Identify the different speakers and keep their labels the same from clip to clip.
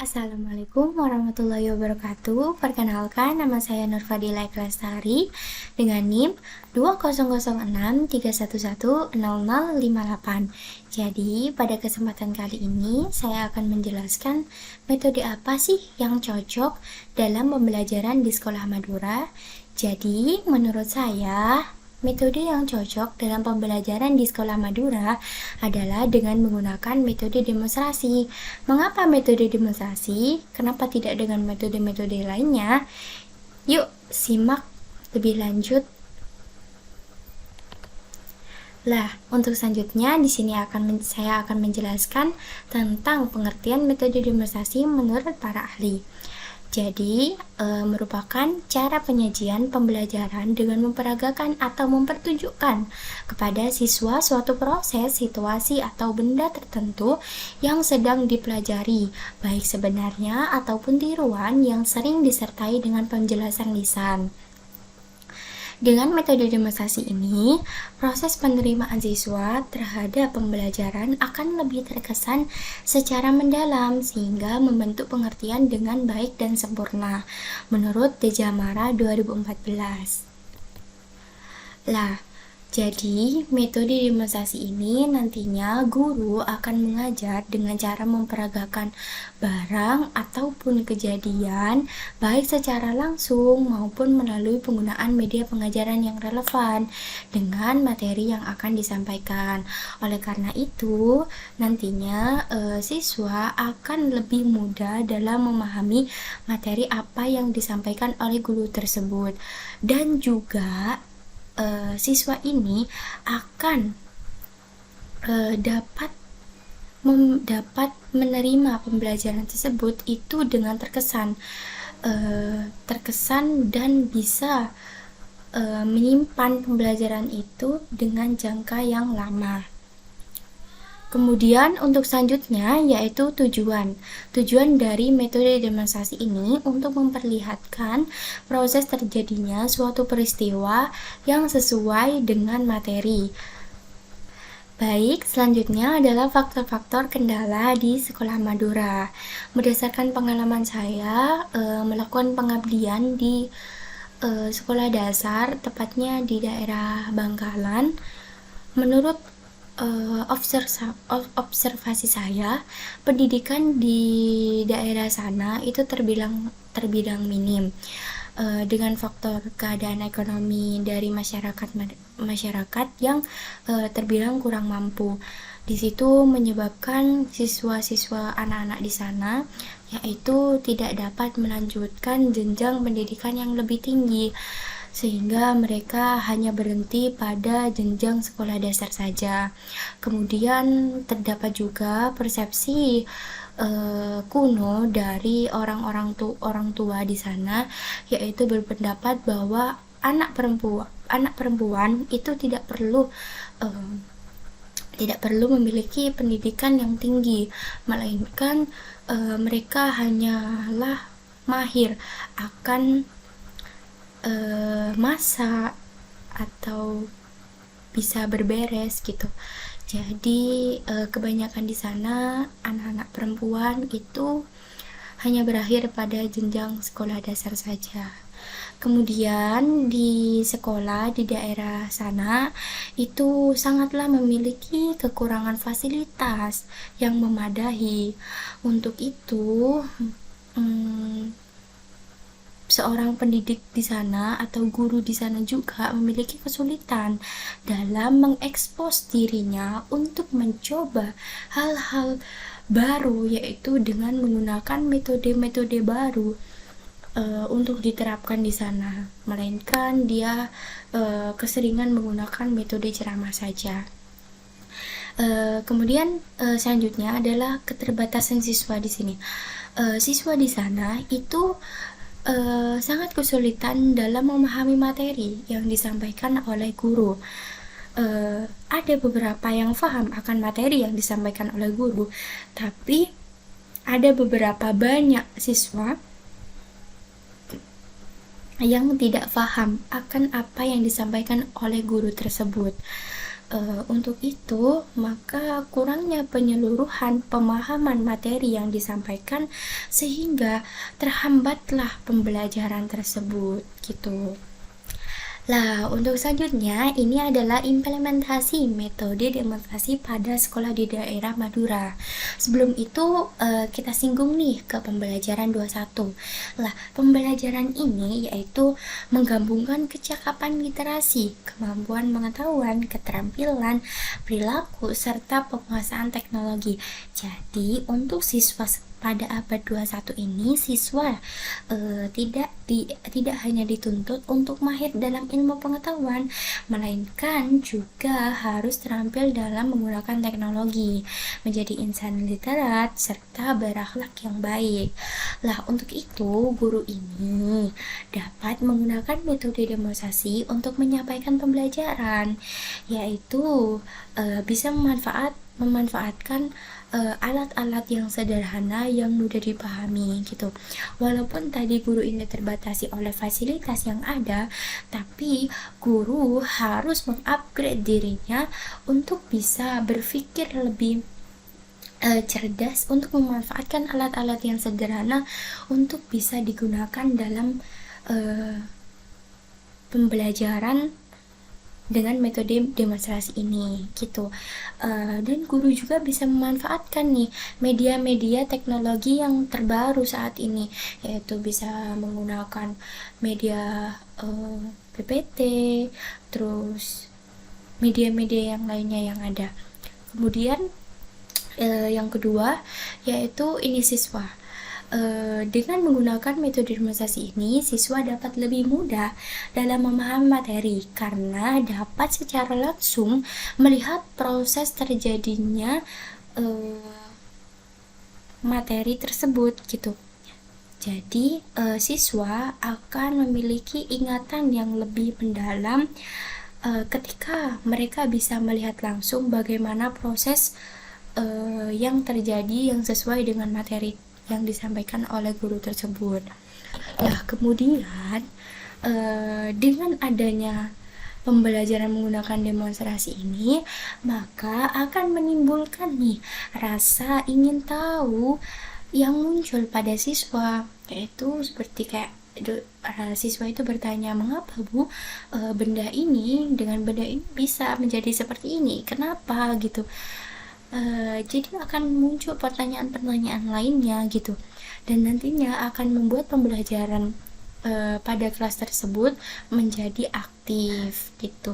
Speaker 1: Assalamualaikum warahmatullahi wabarakatuh. Perkenalkan, nama saya Nurfadila Lestari dengan NIM 200631100058. Jadi, pada kesempatan kali ini saya akan menjelaskan metode apa sih yang cocok dalam pembelajaran di Sekolah Madura. Jadi, menurut saya, metode yang cocok dalam pembelajaran di Sekolah Madura adalah dengan menggunakan metode demonstrasi. Mengapa metode demonstrasi? Kenapa tidak dengan metode-metode lainnya? Yuk, simak lebih lanjut. Untuk selanjutnya di sini saya akan menjelaskan tentang pengertian metode demonstrasi menurut para ahli. Jadi, merupakan cara penyajian pembelajaran dengan memperagakan atau mempertunjukkan kepada siswa suatu proses, situasi, atau benda tertentu yang sedang dipelajari, baik sebenarnya ataupun tiruan yang sering disertai dengan penjelasan lisan. Dengan metode demonstrasi ini, proses penerimaan siswa terhadap pembelajaran akan lebih terkesan secara mendalam sehingga membentuk pengertian dengan baik dan sempurna, menurut Tejamara 2014. Jadi, metode demonstrasi ini nantinya guru akan mengajar dengan cara memperagakan barang ataupun kejadian, baik secara langsung maupun melalui penggunaan media pengajaran yang relevan dengan materi yang akan disampaikan. Oleh karena itu, nantinya siswa akan lebih mudah dalam memahami materi apa yang disampaikan oleh guru tersebut, dan juga siswa ini akan dapat menerima pembelajaran tersebut itu dengan terkesan dan bisa menyimpan pembelajaran itu dengan jangka yang lama. Kemudian untuk selanjutnya yaitu tujuan. Tujuan dari metode demonstrasi ini untuk memperlihatkan proses terjadinya suatu peristiwa yang sesuai dengan materi. Baik, selanjutnya adalah faktor-faktor kendala di Sekolah Madura. Berdasarkan pengalaman saya melakukan pengabdian di sekolah dasar, tepatnya di daerah Bangkalan, menurut observasi saya, pendidikan di daerah sana itu terbilang minim, dengan faktor keadaan ekonomi dari masyarakat yang terbilang kurang mampu. Di situ menyebabkan siswa-siswa anak-anak di sana yaitu tidak dapat melanjutkan jenjang pendidikan yang lebih tinggi, sehingga mereka hanya berhenti pada jenjang sekolah dasar saja. Kemudian terdapat juga persepsi kuno dari orang tua di sana, yaitu berpendapat bahwa anak perempuan itu tidak perlu memiliki pendidikan yang tinggi, melainkan mereka hanyalah mahir akan masak atau bisa berberes gitu. Jadi kebanyakan di sana anak-anak perempuan itu hanya berakhir pada jenjang sekolah dasar saja. Kemudian di sekolah di daerah sana itu sangatlah memiliki kekurangan fasilitas yang memadai. Untuk itu seorang pendidik di sana atau guru di sana juga memiliki kesulitan dalam mengekspos dirinya untuk mencoba hal-hal baru, yaitu dengan menggunakan metode-metode baru untuk diterapkan di sana, melainkan dia keseringan menggunakan metode ceramah saja. Kemudian selanjutnya adalah keterbatasan siswa di sini. Siswa di sana itu sangat kesulitan dalam memahami materi yang disampaikan oleh guru. Ada beberapa yang paham akan materi yang disampaikan oleh guru, tapi ada beberapa banyak siswa yang tidak paham akan apa yang disampaikan oleh guru tersebut. Untuk itu, maka kurangnya penyeluruhan pemahaman materi yang disampaikan sehingga terhambatlah pembelajaran tersebut gitu. Lah, untuk selanjutnya ini adalah implementasi metode demonstrasi pada sekolah di daerah Madura. Sebelum itu kita singgung nih ke pembelajaran 21. Lah, pembelajaran ini yaitu menggabungkan kecakapan literasi, kemampuan pengetahuan, keterampilan, perilaku, serta penguasaan teknologi. Jadi, untuk siswa pada abad 21 ini siswa tidak hanya dituntut untuk mahir dalam ilmu pengetahuan, melainkan juga harus terampil dalam menggunakan teknologi, menjadi insan literat serta berakhlak yang baik. Lah, untuk itu guru ini dapat menggunakan metode demonstrasi untuk menyampaikan pembelajaran, yaitu bisa memanfaatkan alat-alat yang sederhana yang mudah dipahami gitu. Walaupun tadi guru ini terbatasi oleh fasilitas yang ada, tapi guru harus mengupgrade dirinya untuk bisa berpikir lebih cerdas untuk memanfaatkan alat-alat yang sederhana untuk bisa digunakan dalam pembelajaran dengan metode demonstrasi ini gitu. Dan guru juga bisa memanfaatkan nih media-media teknologi yang terbaru saat ini, yaitu bisa menggunakan media PPT, terus media-media yang lainnya yang ada. Kemudian yang kedua yaitu ini siswa. Dengan menggunakan metode demonstrasi ini, siswa dapat lebih mudah dalam memahami materi karena dapat secara langsung melihat proses terjadinya materi tersebut gitu. Jadi siswa akan memiliki ingatan yang lebih mendalam ketika mereka bisa melihat langsung bagaimana proses yang terjadi yang sesuai dengan materi yang disampaikan oleh guru tersebut. Nah, kemudian dengan adanya pembelajaran menggunakan demonstrasi ini, maka akan menimbulkan nih rasa ingin tahu yang muncul pada siswa, yaitu seperti kayak siswa itu bertanya, mengapa Bu benda ini dengan benda ini bisa menjadi seperti ini, kenapa gitu. Jadi akan muncul pertanyaan-pertanyaan lainnya gitu, dan nantinya akan membuat pembelajaran pada kelas tersebut menjadi aktif gitu.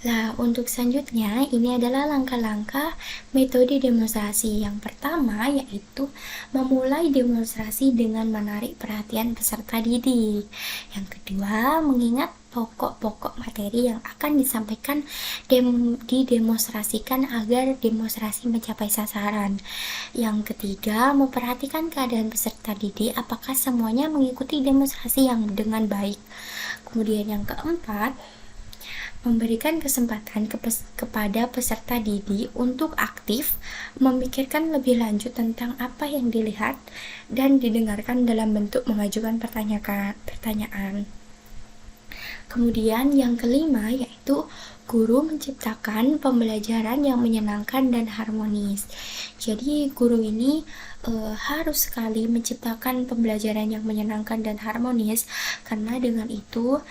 Speaker 1: Nah, untuk selanjutnya ini adalah langkah-langkah metode demonstrasi. Yang pertama yaitu memulai demonstrasi dengan menarik perhatian peserta didik. Yang kedua, mengingat pokok-pokok materi yang akan disampaikan didemonstrasikan agar demonstrasi mencapai sasaran. Yang ketiga, memperhatikan keadaan peserta didik apakah semuanya mengikuti demonstrasi yang dengan baik. Kemudian yang keempat, memberikan kesempatan kepada peserta didik untuk aktif memikirkan lebih lanjut tentang apa yang dilihat dan didengarkan dalam bentuk mengajukan pertanyaan. Kemudian yang kelima yaitu guru menciptakan pembelajaran yang menyenangkan dan harmonis. Jadi guru ini harus sekali menciptakan pembelajaran yang menyenangkan dan harmonis, karena dengan itu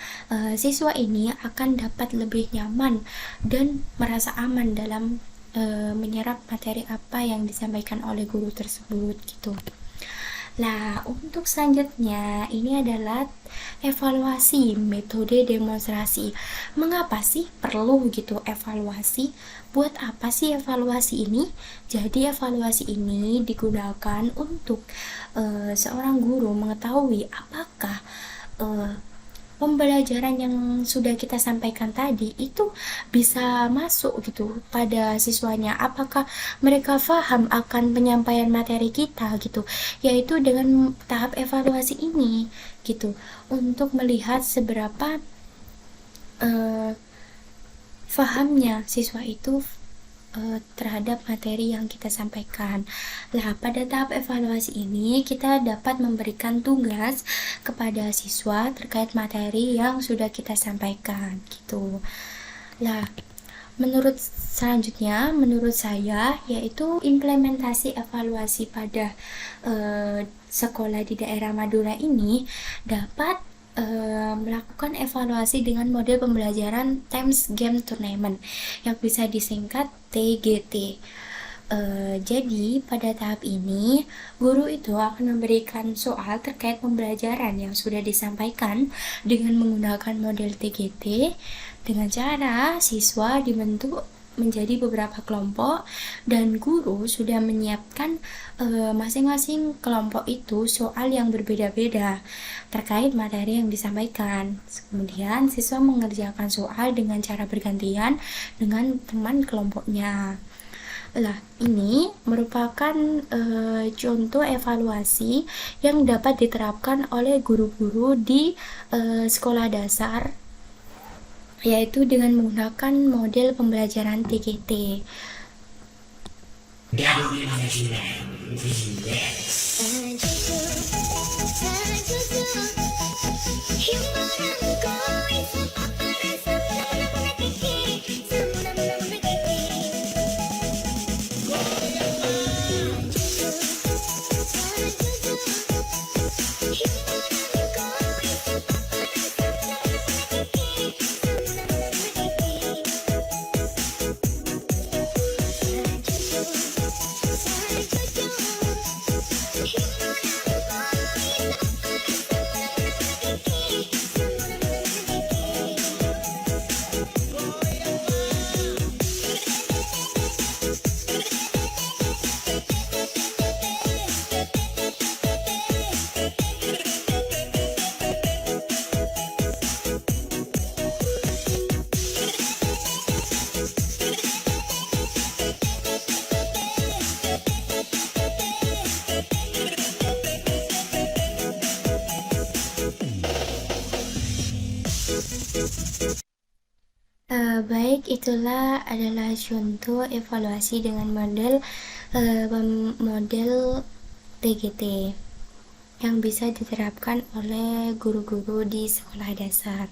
Speaker 1: siswa ini akan dapat lebih nyaman dan merasa aman dalam menyerap materi apa yang disampaikan oleh guru tersebut gitu. Nah, untuk selanjutnya ini adalah evaluasi metode demonstrasi. Mengapa sih perlu gitu evaluasi? Buat apa sih evaluasi ini? Jadi evaluasi ini digunakan untuk seorang guru mengetahui apakah pembelajaran yang sudah kita sampaikan tadi itu bisa masuk gitu pada siswanya, apakah mereka paham akan penyampaian materi kita gitu, yaitu dengan tahap evaluasi ini gitu, untuk melihat seberapa pahamnya siswa itu terhadap materi yang kita sampaikan. Nah, pada tahap evaluasi ini kita dapat memberikan tugas kepada siswa terkait materi yang sudah kita sampaikan gitu. Nah, menurut saya yaitu implementasi evaluasi pada sekolah di daerah Madura ini dapat melakukan evaluasi dengan model pembelajaran Times Game Tournament yang bisa disingkat TGT. Jadi pada tahap ini guru itu akan memberikan soal terkait pembelajaran yang sudah disampaikan dengan menggunakan model TGT dengan cara siswa dibentuk menjadi beberapa kelompok dan guru sudah menyiapkan masing-masing kelompok itu soal yang berbeda-beda terkait materi yang disampaikan. Kemudian siswa mengerjakan soal dengan cara bergantian dengan teman kelompoknya. Lah, ini merupakan contoh evaluasi yang dapat diterapkan oleh guru-guru di sekolah dasar, yaitu dengan menggunakan model pembelajaran TGT. Baik, itulah adalah contoh evaluasi dengan model TGT yang bisa diterapkan oleh guru-guru di sekolah dasar.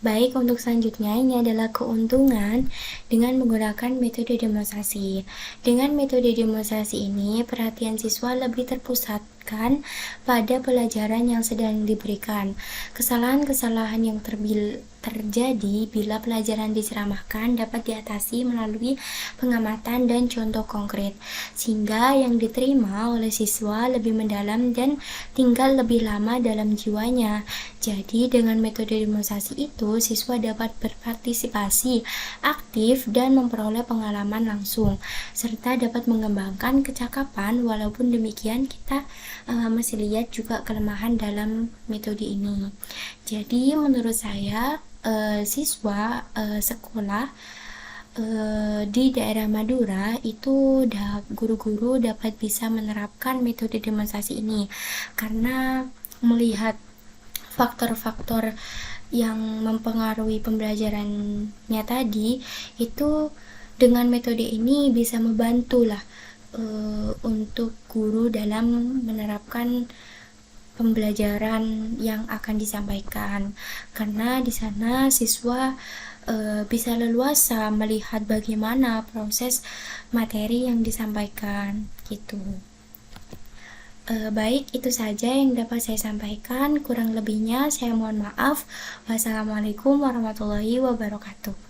Speaker 1: Baik, untuk selanjutnya ini adalah keuntungan dengan menggunakan metode demonstrasi. Dengan metode demonstrasi ini, perhatian siswa lebih terpusatkan pada pelajaran yang sedang diberikan. Kesalahan-kesalahan yang terjadi bila pelajaran diceramahkan dapat diatasi melalui pengamatan dan contoh konkret, sehingga yang diterima oleh siswa lebih mendalam dan tinggal lebih lama dalam jiwanya. Jadi, dengan metode demonstrasi itu, siswa dapat berpartisipasi aktif dan memperoleh pengalaman langsung, serta dapat mengembangkan kecakapan. Walaupun demikian, kita masih lihat juga kelemahan dalam metode ini. Jadi, menurut saya, siswa sekolah di daerah Madura itu guru-guru dapat bisa menerapkan metode demonstrasi ini karena melihat faktor-faktor yang mempengaruhi pembelajarannya tadi, itu dengan metode ini bisa membantu lah untuk guru dalam menerapkan pembelajaran yang akan disampaikan, karena di sana siswa bisa leluasa melihat bagaimana proses materi yang disampaikan gitu. Baik, itu saja yang dapat saya sampaikan. Kurang lebihnya saya mohon maaf. Wassalamualaikum warahmatullahi wabarakatuh.